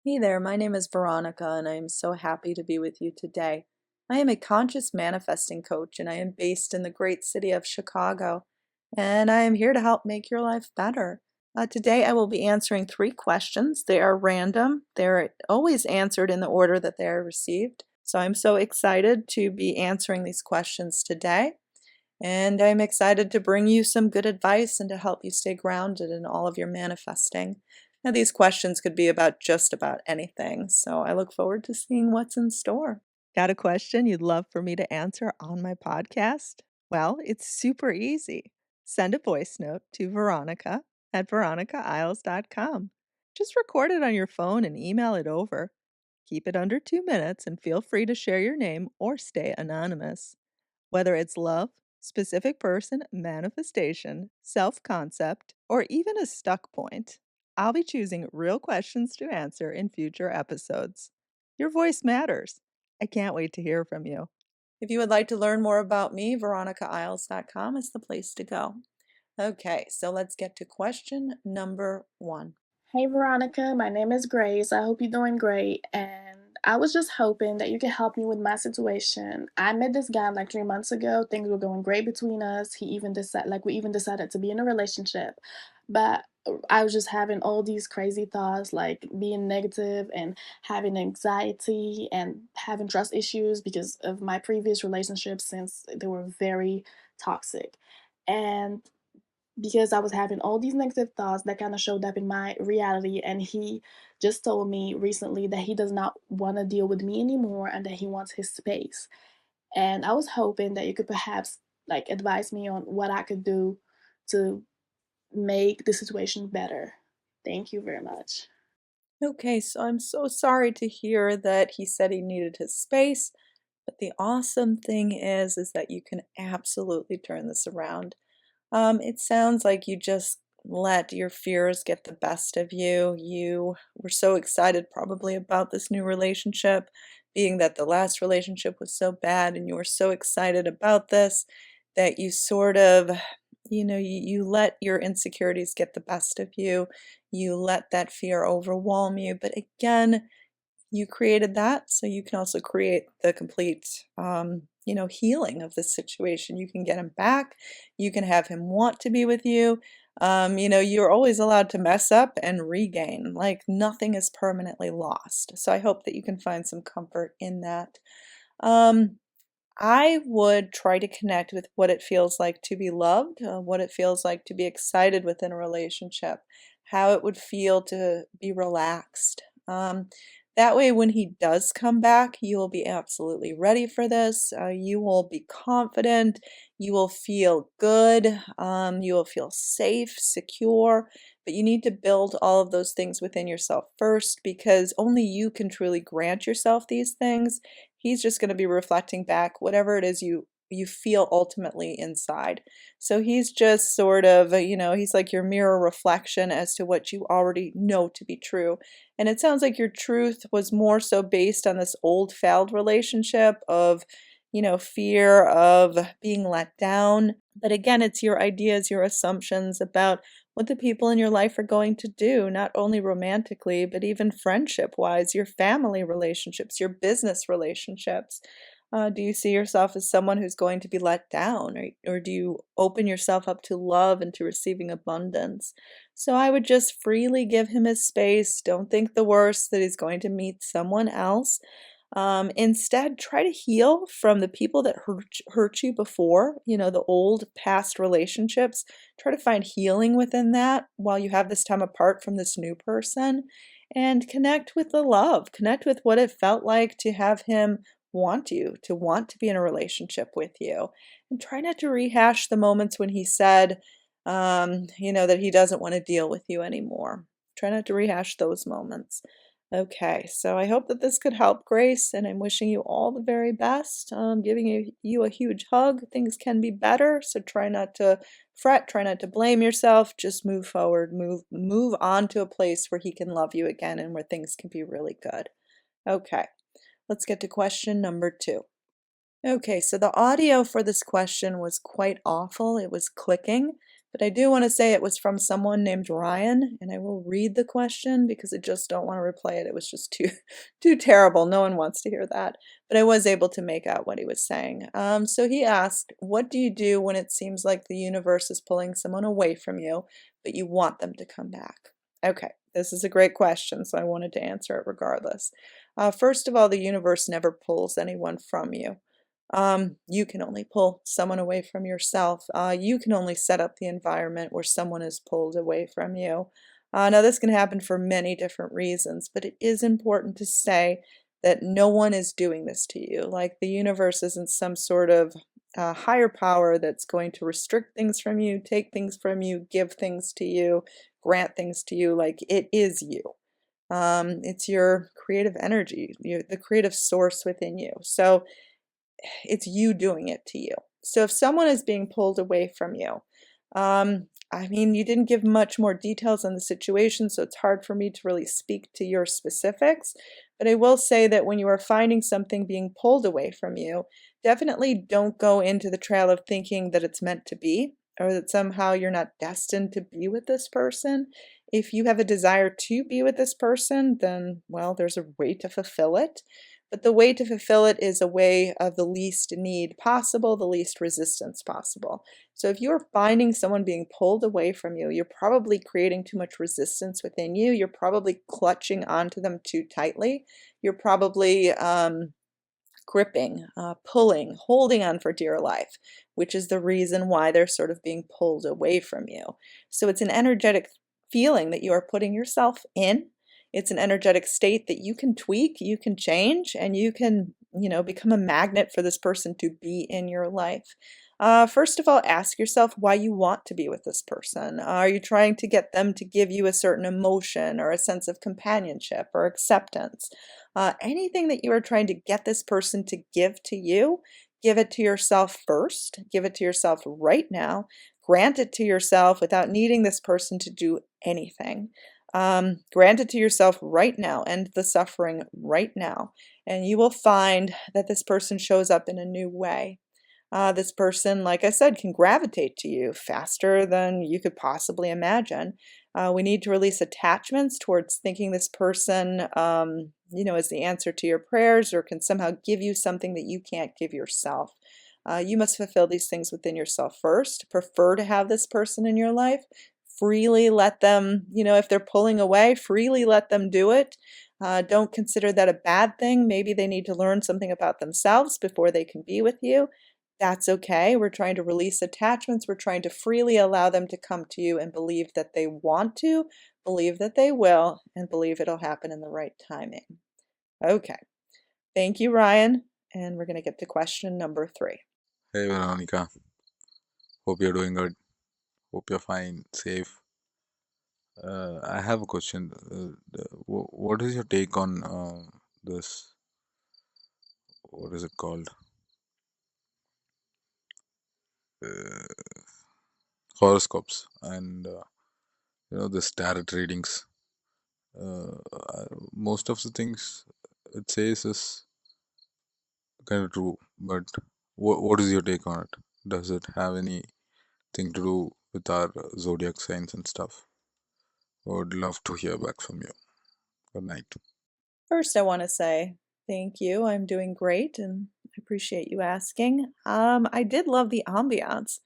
Hey there, my name is Veronica, and I am so happy to be with you today. I am a conscious manifesting coach, and I am based in the great city of Chicago, and I am here to help make your life better. Today, I will be answering three questions. They are random, they're always answered in the order that they are received. So I'm so excited to be answering these questions today, and I'm excited to bring you some good advice and to help you stay grounded in all of your manifesting. Now, these questions could be about just about anything, so I look forward to seeing what's in store. Got a question you'd love for me to answer on my podcast? Well, it's super easy. Send a voice note to Veronica at veronicaisles.com. Just record it on your phone and email it over. Keep it under 2 minutes and feel free to share your name or stay anonymous. Whether it's love, specific person, manifestation, self concept, or even a stuck point, I'll be choosing real questions to answer in future episodes. Your voice matters. I can't wait to hear from you. If you would like to learn more about me, veronicaisles.com is the place to go. Okay, so let's get to question number one. Hey Veronica, my name is Grace. I hope you're doing great. And I was just hoping that you could help me with my situation. I met this guy like 3 months ago. Things were going great between us. We even decided to be in a relationship. But I was just having all these crazy thoughts, like being negative and having anxiety and having trust issues because of my previous relationships since they were very toxic. And because I was having all these negative thoughts that kind of showed up in my reality. And he just told me recently that he does not want to deal with me anymore and that he wants his space. And I was hoping that you could perhaps like advise me on what I could do to make the situation better. Thank you very much. Okay, so I'm so sorry to hear that he said he needed his space, but the awesome thing is that you can absolutely turn this around. It sounds like you just let your fears get the best of you. You were so excited probably about this new relationship, being that the last relationship was so bad, and you were so excited about this that you sort of, you let your insecurities get the best of you. You let that fear overwhelm you. But again, you created that, so you can also create the complete, healing of the situation. You can get him back. You can have him want to be with you. You're always allowed to mess up and regain. Like nothing is permanently lost. So I hope that you can find some comfort in that. Um, I would try to connect with what it feels like to be loved, what it feels like to be excited within a relationship, how it would feel to be relaxed. That way, when he does come back, you will be absolutely ready for this. You will be confident. You will feel good. You will feel safe, secure. But you need to build all of those things within yourself first because only you can truly grant yourself these things. He's just going to be reflecting back whatever it is you feel ultimately inside. So he's just sort of, he's like your mirror reflection as to what you already know to be true. And it sounds like your truth was more so based on this old failed relationship of, fear of being let down. But again, it's your ideas, your assumptions about what the people in your life are going to do, not only romantically, but even friendship wise, your family relationships, your business relationships. Do you see yourself as someone who's going to be let down, or do you open yourself up to love and to receiving abundance? So I would just freely give him his space. Don't think the worst that he's going to meet someone else. Instead, try to heal from the people that hurt you before, the old past relationships. Try to find healing within that while you have this time apart from this new person and connect with the love. Connect with what it felt like to have him want you, to want to be in a relationship with you. And try not to rehash the moments when he said, that he doesn't want to deal with you anymore. Try not to rehash those moments. Okay, so I hope that this could help, Grace, and I'm wishing you all the very best. Giving you a huge hug. Things can be better, so try not to fret, try not to blame yourself. Just move forward, move on to a place where he can love you again and where things can be really good. Okay, let's get to question number two. Okay, so the audio for this question was quite awful. It was clicking. But I do want to say it was from someone named Ryan, and I will read the question because I just don't want to replay it. It was just too too terrible. No one wants to hear that. But I was able to make out what he was saying. So he asked, what do you do when it seems like the universe is pulling someone away from you, but you want them to come back? Okay, this is a great question, so I wanted to answer it regardless. First of all, the universe never pulls anyone from you. You can only pull someone away from yourself. You can only set up the environment where someone is pulled away from you. Now, this can happen for many different reasons, but it is important to say that no one is doing this to you. Like the universe isn't some sort of higher power that's going to restrict things from you, take things from you, give things to you, grant things to you. Like it is you. It's your creative energy, the creative source within you. So it's you doing it to you. So if someone is being pulled away from you, I mean, you didn't give much more details on the situation, so it's hard for me to really speak to your specifics. But I will say that when you are finding something being pulled away from you, definitely don't go into the trail of thinking that it's meant to be or that somehow you're not destined to be with this person. If you have a desire to be with this person, then, well, there's a way to fulfill it. But the way to fulfill it is a way of the least need possible, the least resistance possible. So if you're finding someone being pulled away from you, you're probably creating too much resistance within you. You're probably clutching onto them too tightly. You're probably gripping, pulling, holding on for dear life, which is the reason why they're sort of being pulled away from you. So it's an energetic feeling that you are putting yourself in. It's an energetic state that you can tweak, you can change, and you can, become a magnet for this person to be in your life. First of all, ask yourself why you want to be with this person. Are you trying to get them to give you a certain emotion or a sense of companionship or acceptance? Anything that you are trying to get this person to give to you, give it to yourself first. Give it to yourself right now. Grant it to yourself without needing this person to do anything. Grant it to yourself right now. End the suffering right now. And you will find that this person shows up in a new way. This person, like I said, can gravitate to you faster than you could possibly imagine. We need to release attachments towards thinking this person, is the answer to your prayers or can somehow give you something that you can't give yourself. You must fulfill these things within yourself first. Prefer to have this person in your life. Freely let them, if they're pulling away, freely let them do it. Don't consider that a bad thing. Maybe they need to learn something about themselves before they can be with you. That's okay. We're trying to release attachments. We're trying to freely allow them to come to you and believe that they want to, believe that they will, and believe it'll happen in the right timing. Okay. Thank you, Ryan. And we're going to get to question number 3. Hey Veronica, hope you're doing good. Hope you're fine, safe. I have a question. What is your take on this? What is it called? Uh, Horoscopes and this tarot readings. Most of the things it says is kind of true, but what is your take on it? Does it have anything to do with our zodiac signs and stuff? Would love to hear back from you. Good night. First, I want to say thank you. I'm doing great and I appreciate you asking. I did love the ambiance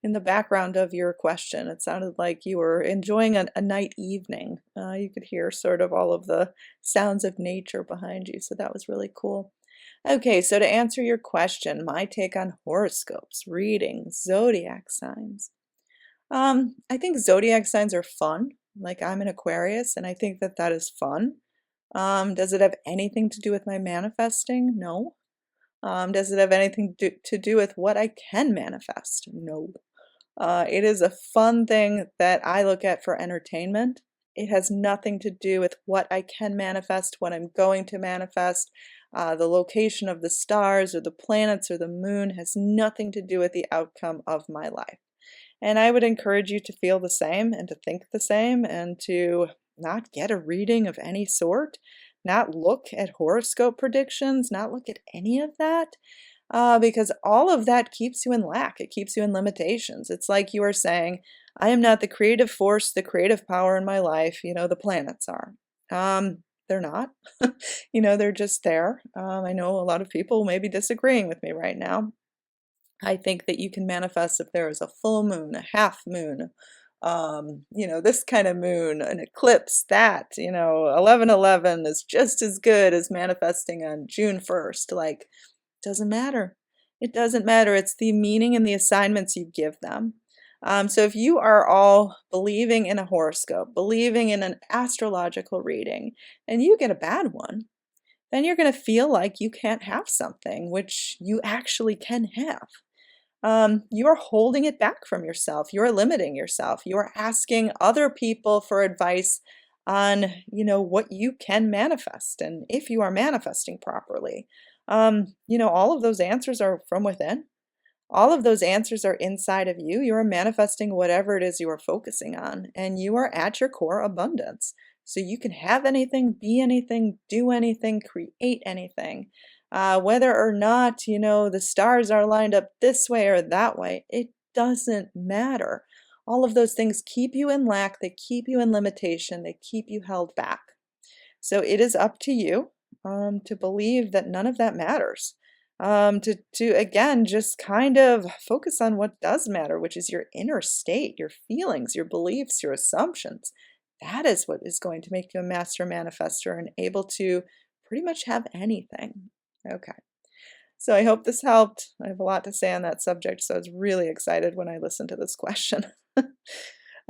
in the background of your question. It sounded like you were enjoying a night evening. You could hear sort of all of the sounds of nature behind you, so that was really cool. Okay, so to answer your question, my take on horoscopes, readings, zodiac signs. I think zodiac signs are fun. Like I'm an Aquarius, and I think that that is fun. Does it have anything to do with my manifesting? No. Does it have anything to do with what I can manifest? No. It is a fun thing that I look at for entertainment. It has nothing to do with what I can manifest, what I'm going to manifest. The location of the stars or the planets or the moon has nothing to do with the outcome of my life. And I would encourage you to feel the same and to think the same and to not get a reading of any sort, not look at horoscope predictions, not look at any of that. because all of that keeps you in lack. It keeps you in limitations. It's like you are saying, I am not the creative force, the creative power in my life. The planets are. They're not. They're just there. I know a lot of people may be disagreeing with me right now. I think that you can manifest if there is a full moon, a half moon, this kind of moon, an eclipse, 11/11 is just as good as manifesting on June 1st. Like, doesn't matter. It doesn't matter. It's the meaning and the assignments you give them. So if you are all believing in a horoscope, believing in an astrological reading, and you get a bad one, then you're going to feel like you can't have something, which you actually can have. You're holding it back from yourself. You're limiting yourself. You're asking other people for advice on, what you can manifest and if you are manifesting properly. All of those answers are from within. All of those answers are inside of you. You are manifesting whatever it is you are focusing on, and you are at your core abundance. So you can have anything, be anything, do anything, create anything. Whether or not, the stars are lined up this way or that way, it doesn't matter. All of those things keep you in lack, they keep you in limitation, they keep you held back. So it is up to you to believe that none of that matters. To again just kind of focus on what does matter, which is your inner state, your feelings, your beliefs, your assumptions. That is what is going to make you a master manifester and able to pretty much have anything. Okay. So I hope this helped. I have a lot to say on that subject, so I was really excited when I listened to this question.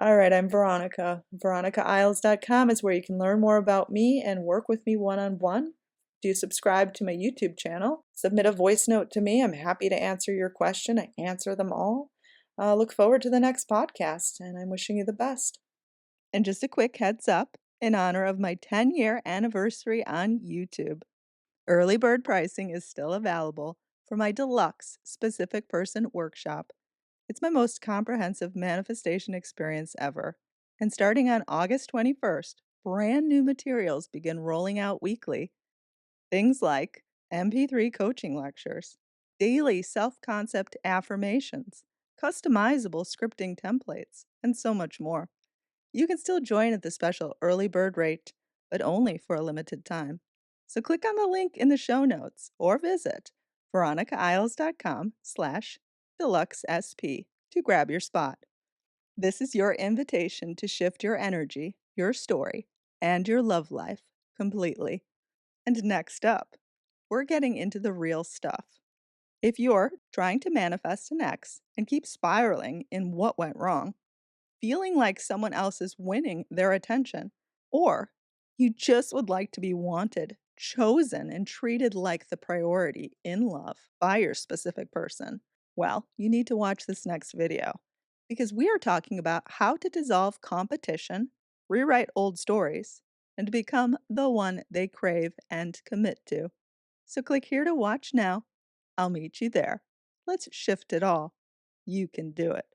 All right, I'm Veronica. VeronicaIsles.com is where you can learn more about me and work with me one-on-one. Do subscribe to my YouTube channel. Submit a voice note to me. I'm happy to answer your question. I answer them all. Look forward to the next podcast, and I'm wishing you the best. And just a quick heads up, in honor of my 10-year anniversary on YouTube, early bird pricing is still available for my deluxe specific person workshop. It's my most comprehensive manifestation experience ever. And starting on August 21st, brand new materials begin rolling out weekly. Things like MP3 coaching lectures, daily self concept affirmations, customizable scripting templates, and so much more. You can still join at the special early bird rate, but only for a limited time. So click on the link in the show notes or visit veronicaisles.com/deluxesp to grab your spot. This is your invitation to shift your energy, your story, and your love life completely. And next up, we're getting into the real stuff. If you're trying to manifest an ex and keep spiraling in what went wrong, feeling like someone else is winning their attention, or you just would like to be wanted, chosen, and treated like the priority in love by your specific person, well, you need to watch this next video because we are talking about how to dissolve competition, rewrite old stories, and to become the one they crave and commit to. So click here to watch now. I'll meet you there. Let's shift it all. You can do it.